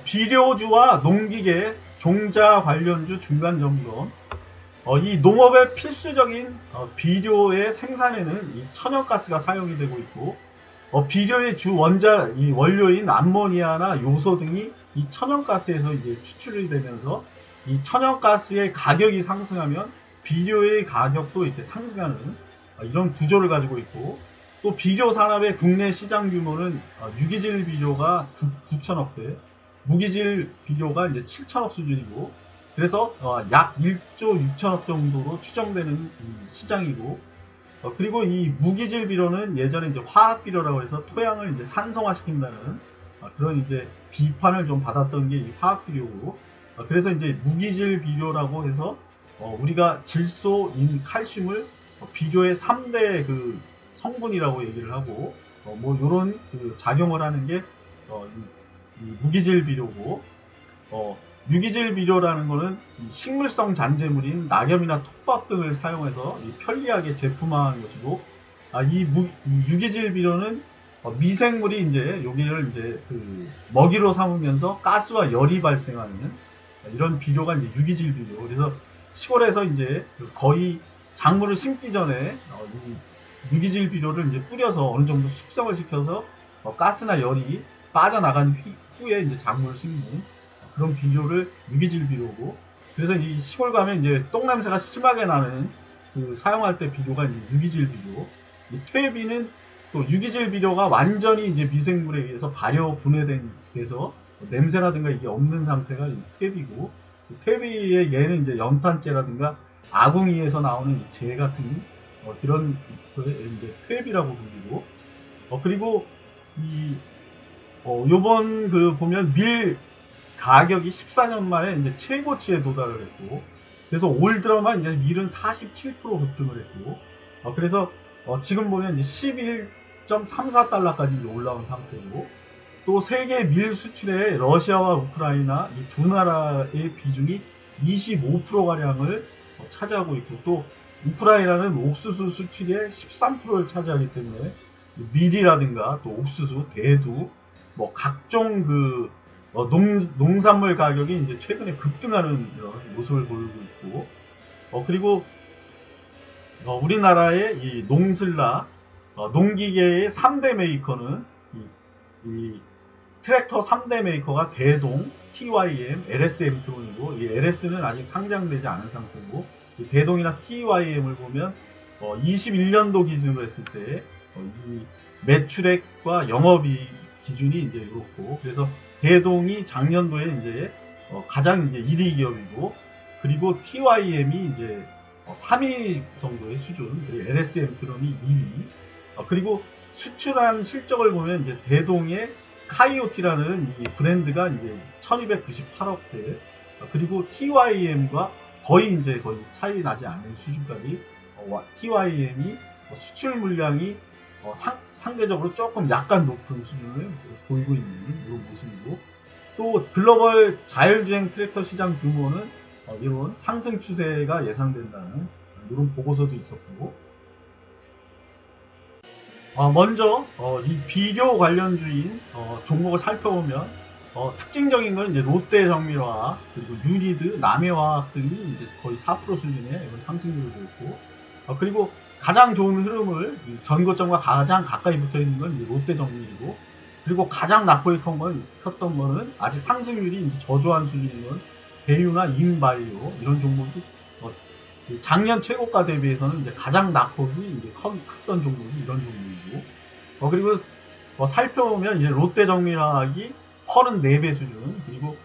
비료주와 농기계, 종자 관련주 중간 점검. 이 농업의 필수적인 비료의 생산에는 이 천연가스가 사용이 되고 있고, 비료의 주 이 원료인 암모니아나 요소 등이 이 천연가스에서 이제 추출이 되면서 이 천연가스의 가격이 상승하면 비료의 가격도 이렇게 상승하는 이런 구조를 가지고 있고, 또 비료 산업의 국내 시장 규모는 유기질 비료가 9천억 대, 무기질 비료가 이제 7천억 수준이고, 그래서 약 1조 6천억 정도로 추정되는 시장이고, 그리고 이 무기질 비료는 예전에 이제 화학 비료라고 해서 토양을 이제 산성화시킨다는 그런 이제 비판을 좀 받았던 게 이 화학 비료고, 그래서 이제 무기질 비료라고 해서 우리가 질소, 인, 칼슘을 비료의 3대 그 성분이라고 얘기를 하고, 뭐 요런 그 작용을 하는 게 이 무기질 비료고, 유기질 비료라는 거는 식물성 잔재물인 낙엽이나 톱밥 등을 사용해서 편리하게 제품화한 것이고, 이 유기질 비료는 미생물이 이제 여기를 이제 그 먹이로 삼으면서 가스와 열이 발생하는 이런 비료가 이제 유기질 비료. 그래서 시골에서 이제 거의 작물을 심기 전에 이 유기질 비료를 이제 뿌려서 어느 정도 숙성을 시켜서 가스나 열이 빠져나간 후에 이제 작물을 심는 그런 비료를 유기질 비료고, 그래서 이 시골 가면 이제 똥 냄새가 심하게 나는 그 사용할 때 비료가 이제 유기질 비료. 이 퇴비는 또 유기질 비료가 완전히 이제 미생물에 의해서 발효 분해돼서 냄새라든가 이게 없는 상태가 퇴비고, 퇴비의 얘는 이제 연탄재라든가 아궁이에서 나오는 재 같은 그런 이제 퇴비라고 불리고, 그리고 이 요번 그 보면 밀 가격이 14년 만에 이제 최고치에 도달을 했고, 그래서 올 들어만 이제 밀은 47% 급등을 했고, 그래서 지금 보면 이제 11.34달러까지 올라온 상태고, 또 세계 밀 수출에 러시아와 우크라이나 이 두 나라의 비중이 25%가량을 차지하고 있고, 또 우크라이나는 옥수수 수출의 13%를 차지하기 때문에 밀이라든가 또 옥수수, 대두, 뭐 각종 그 농산물 가격이 이제 최근에 급등하는 이런 모습을 보이고 있고, 그리고 우리나라의 이 농슬라 농기계의 3대 메이커는 이 트랙터 3대 메이커가 대동, TYM, LSM 트론이고, 이 LS는 아직 상장되지 않은 상태고, 이 대동이나 TYM을 보면 21년도 기준으로 했을 때 이 매출액과 영업이익 기준이 이제 이렇고, 그래서 대동이 작년도에 이제 가장 이제 1위 기업이고, 그리고 TYM이 이제 3위 정도의 수준, 그리고 LSM 트론이 2위. 그리고 수출한 실적을 보면 이제 대동의 카이오티라는 이 브랜드가 이제 1298억대, 그리고 TYM과 거의 차이 나지 않는 수준까지 TYM이 수출 물량이 상대적으로 조금 약간 높은 수준을 보이고 있는 이런 모습이고, 또 글로벌 자율주행 트랙터 시장 규모는 이런 상승 추세가 예상된다는 이런 보고서도 있었고, 먼저 이 비료 관련주인 종목을 살펴보면 특징적인 건 이제 롯데정밀화학, 그리고 유니드, 남해화학 등이 이제 거의 4% 수준의 상승률을 보였고, 그리고 가장 좋은 흐름을 전고점과 가장 가까이 붙어 있는 건 이제 롯데정밀이고, 그리고 가장 낙보였던 거는 아직 상승률이 이제 저조한 수준인 건 대유나 인바이오 이런 종목이 작년 최고가 대비해서는 이제 가장 낙폭이 이제 컸던 종목이 이런 종목이고, 그리고 살펴보면 이제 롯데정밀화학이 34배 수준, 그리고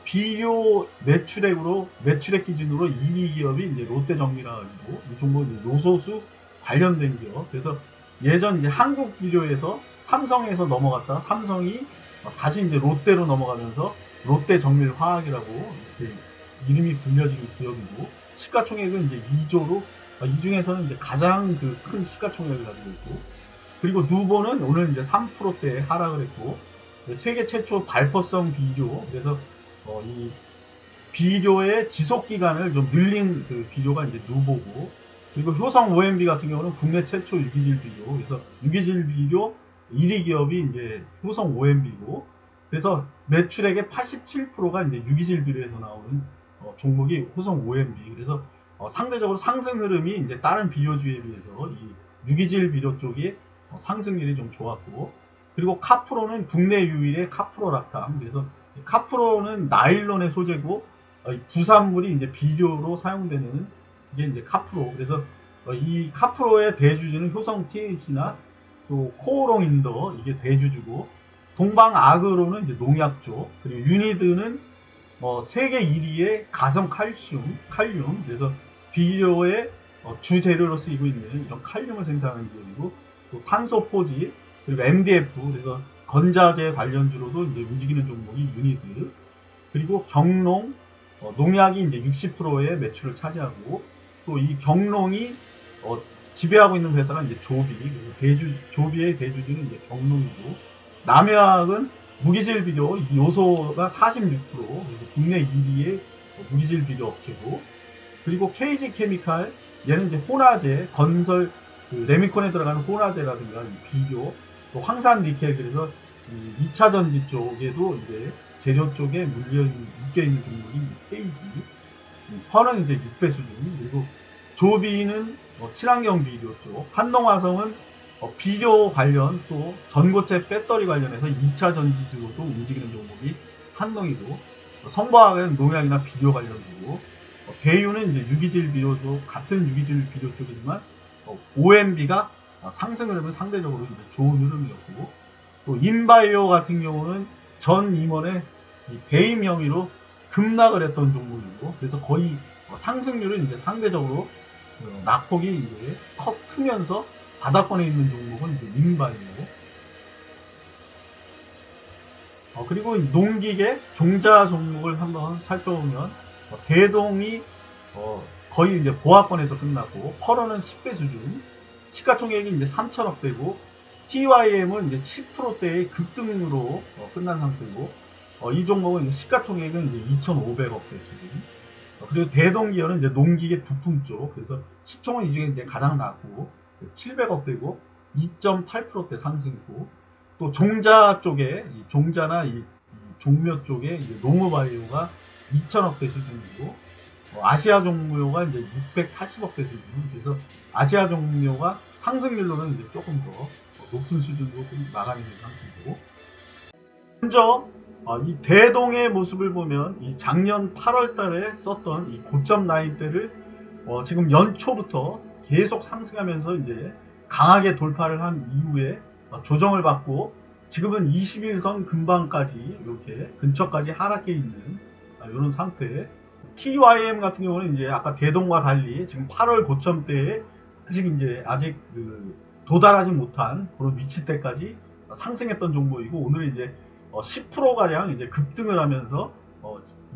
비료 매출액 기준으로 2위 기업이 이제 롯데정밀화학이고, 이 종목은 요소수 관련된 기업. 그래서 예전 이제 한국비료에서 삼성에서 넘어갔다가 삼성이 다시 이제 롯데로 넘어가면서 롯데정밀화학이라고 이렇게 이름이 불려진 기업이고, 시가총액은 이제 2조로, 이 중에서는 이제 가장 그 큰 시가총액을 가지고 있고, 그리고 누보는 오늘 이제 3%대 하락을 했고, 세계 최초 발포성 비료, 그래서 이 비료의 지속 기간을 좀 늘린 그 비료가 이제 누보고, 그리고 효성 OMB 같은 경우는 국내 최초 유기질 비료, 그래서 유기질 비료 1위 기업이 이제 효성 OMB고, 그래서 매출액의 87%가 이제 유기질 비료에서 나오는 종목이 호성 OMB. 그래서 상대적으로 상승 흐름이 이제 다른 비료주에 비해서 이 유기질 비료 쪽이 상승률이 좀 좋았고, 그리고 카프로는 국내 유일의 카프로락탐. 그래서 카프로는 나일론의 소재고 부산물이 이제 비료로 사용되는 이게 이제 카프로. 그래서 이 카프로의 대주주는 효성 TH나 또 코오롱 인더 이게 대주주고, 동방 아그로는 이제 농약 쪽, 그리고 유니드는 세계 1위의 가성 칼륨. 그래서 비료의 주재료로 쓰이고 있는 이런 칼륨을 생산하는 기업이고, 또 탄소포지, 그리고 MDF, 그래서 건자재 관련주로도 이제 움직이는 종목이 유니드, 그리고 경농, 농약이 이제 60%의 매출을 차지하고, 또 이 경농이 지배하고 있는 회사가 이제 조비. 그래서 조비의 대주주는 이제 경농이고, 남해화학은 무기질 비료 이 요소가 46%, 그래서 국내 1위의 무기질 비료 업체고, 그리고 KG 케미칼, 얘는 이제 혼화제, 건설, 레미콘에 들어가는 혼화제라든가 비료, 또 황산 니켈, 그래서 2차 전지 쪽에도 이제 재료 쪽에 묶여있는 종목이 KG, 퍼는 이제 6배 수준, 그리고 조비는 친환경 비료 쪽, 한농화성은 비료 관련, 또 전고체 배터리 관련해서 2차 전지주로도 움직이는 종목이 한농이고, 성과학은 농약이나 비료 관련주고, 대유는 이제 유기질 비료도 같은 유기질 비료 쪽이지만 OMB가 상승 흐름은 상대적으로 이제 좋은 흐름이었고, 또 인바이오 같은 경우는 전 임원의 배임 명의로 급락을 했던 종목이고, 그래서 거의 상승률은 이제 상대적으로 낙폭이 이제 크면서 바닥권에 있는 종목은 이제 인바이오. 그리고 농기계 종자 종목을 한번 살펴보면 대동이 거의 이제 보합권에서 끝났고, 펄어는 10배 수준, 시가총액이 이제 3천억대고, TYM은 이제 10%대의 급등으로 끝난 상태고, 이 종목은 이제 시가총액은 이제 2,500억대 수준. 그리고 대동기어는 이제 농기계 부품 쪽, 그래서 시총은 이 중에 이제 가장 낮고 700억대고 2.8%대 상승이고, 또 종자 쪽에 종자나 이 종묘 쪽에 이제 농어바이오가 2천억대 수준이고, 아시아 종묘가 이제 680억대 수준. 그래서 아시아 종묘가 상승률로는 이제 조금 더 높은 수준으로 나가는 상태이고, 먼저 이 대동의 모습을 보면 이 작년 8월달에 썼던 이 고점 라인대를 지금 연초부터 계속 상승하면서 이제 강하게 돌파를 한 이후에 조정을 받고, 지금은 21선 근방까지 이렇게 근처까지 하락해 있는 이런 상태. TYM 같은 경우는 이제 아까 대동과 달리 지금 8월 고점대에 아직 도달하지 못한 그런 위치대까지 상승했던 종목이고, 오늘 이제 10% 가량 이제 급등을 하면서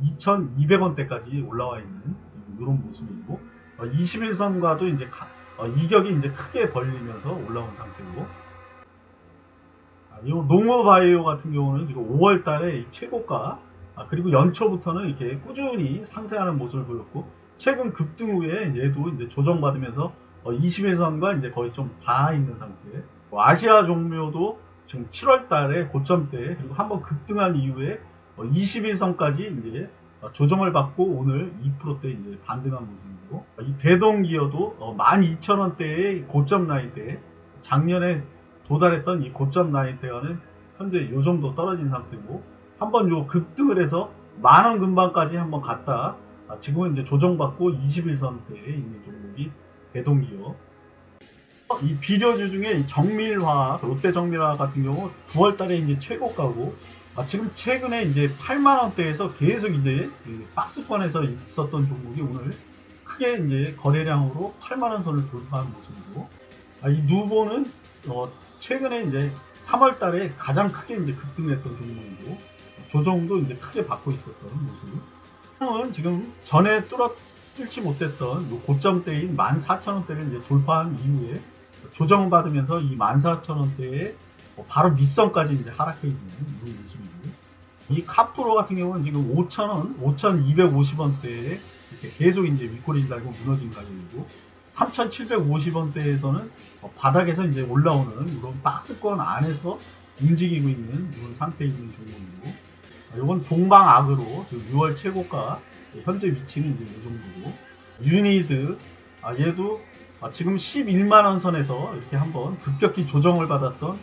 2,200원대까지 올라와 있는 이런 모습이고, 21선과도 이제 이격이 이제 크게 벌리면서 올라온 상태고, 이 농어바이오 같은 경우는 지금 5월달에 최고가, 그리고 연초부터는 이렇게 꾸준히 상승하는 모습을 보였고, 최근 급등 후에 얘도 이제 조정받으면서 21선과 이제 거의 좀 닿아 있는 상태. 아시아 종묘도 지금 7월달에 고점대, 그리고 한번 급등한 이후에 21선까지 이제 조정을 받고 오늘 2%대 이제 반등한 모습이고, 이 대동기어도 12,000원대의 고점 라인대, 작년에 도달했던 이 고점 라인대와는 현재 이 정도 떨어진 상태고, 한번 요 급등을 해서 10,000원 근방까지 한번 갔다 지금은 이제 조정받고 21선대에 있는 종목이 대동기어. 이 비료주 중에 정밀화학, 롯데정밀화학 같은 경우 9월달에 이제 최고가고, 지금 최근에 이제 8만원대에서 계속 이제 박스권에서 있었던 종목이 오늘 크게 이제 거래량으로 8만원 선을 돌파한 모습이고, 이 누보는 최근에 이제 3월달에 가장 크게 이제 급등했던 종목이고, 조정도 이제 크게 받고 있었던 모습. 은 지금 전에 뚫지 못했던 고점대인 14,000원대를 이제 돌파한 이후에 조정받으면서 이 14,000원대에 바로 밑선까지 이제 하락해 있는 이런 모습이고, 이 카프로 같은 경우는 지금 5,000원, 5,250원대에 이렇게 계속 이제 윗꼬리 달고 무너진 가격이고, 3,750원대에서는 바닥에서 이제 올라오는 이런 박스권 안에서 움직이고 있는 이런 상태에 있는 종목이고, 이건 동방아그로 6월 최고가 현재 위치는 이제 이 정도고 유니드 얘도 지금 11만원 선에서 이렇게 한번 급격히 조정을 받았던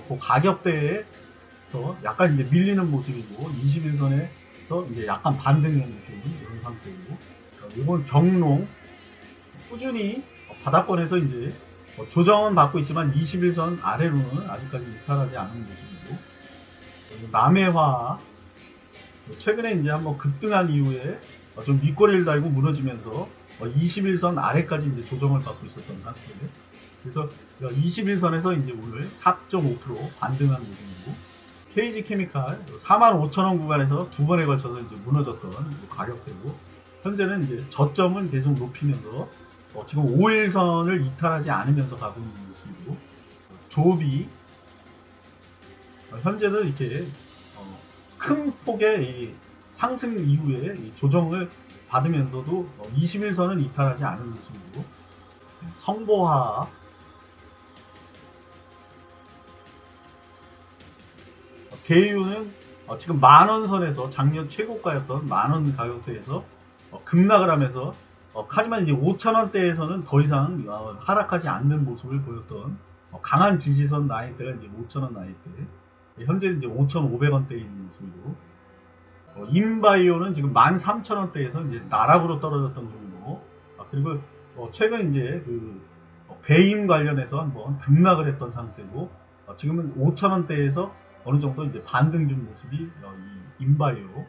그 가격대에서 약간 이제 밀리는 모습이고 21선에서 이제 약간 반등하는 이런 상태고 이건 경농 꾸준히 바닥권에서 이제 조정은 받고 있지만 21선 아래로는 아직까지 이탈하지 않은 모습이고 남해화 최근에 이제 한번 급등한 이후에 좀 밑꼬리를 달고 무너지면서 21선 아래까지 이제 조정을 받고 있었던 상태예요. 그래서 21선에서 이제 오늘 4.5% 반등한 모습이고 KG 케미칼 45,000원 구간에서 두 번에 걸쳐서 이제 무너졌던 가격대고 현재는 이제 저점은 계속 높이면서 지금 5일선을 이탈하지 않으면서 가고 있는 모습이고 조비 현재는 이렇게 큰 폭의 이 상승 이후에 이 조정을 받으면서도 21선은 이탈하지 않은 모습이고 성보화 대유는 지금 만원 선에서 작년 최고가였던 만원 가격대에서 급락을 하면서 하지만 이제 5,000원대에서는 더 이상 하락하지 않는 모습을 보였던 강한 지지선 나이대가 이제 5,000원 나이대 현재 이제 5,500원대에 있는 모습이고 인바이오는 지금 13,000원대에서 이제 나락으로 떨어졌던 정도 그리고 최근 이제 그 배임 관련해서 한번 급락을 했던 상태고 지금은 5,000원대에서 어느 정도 이제 반등 준 모습이 이 인바이오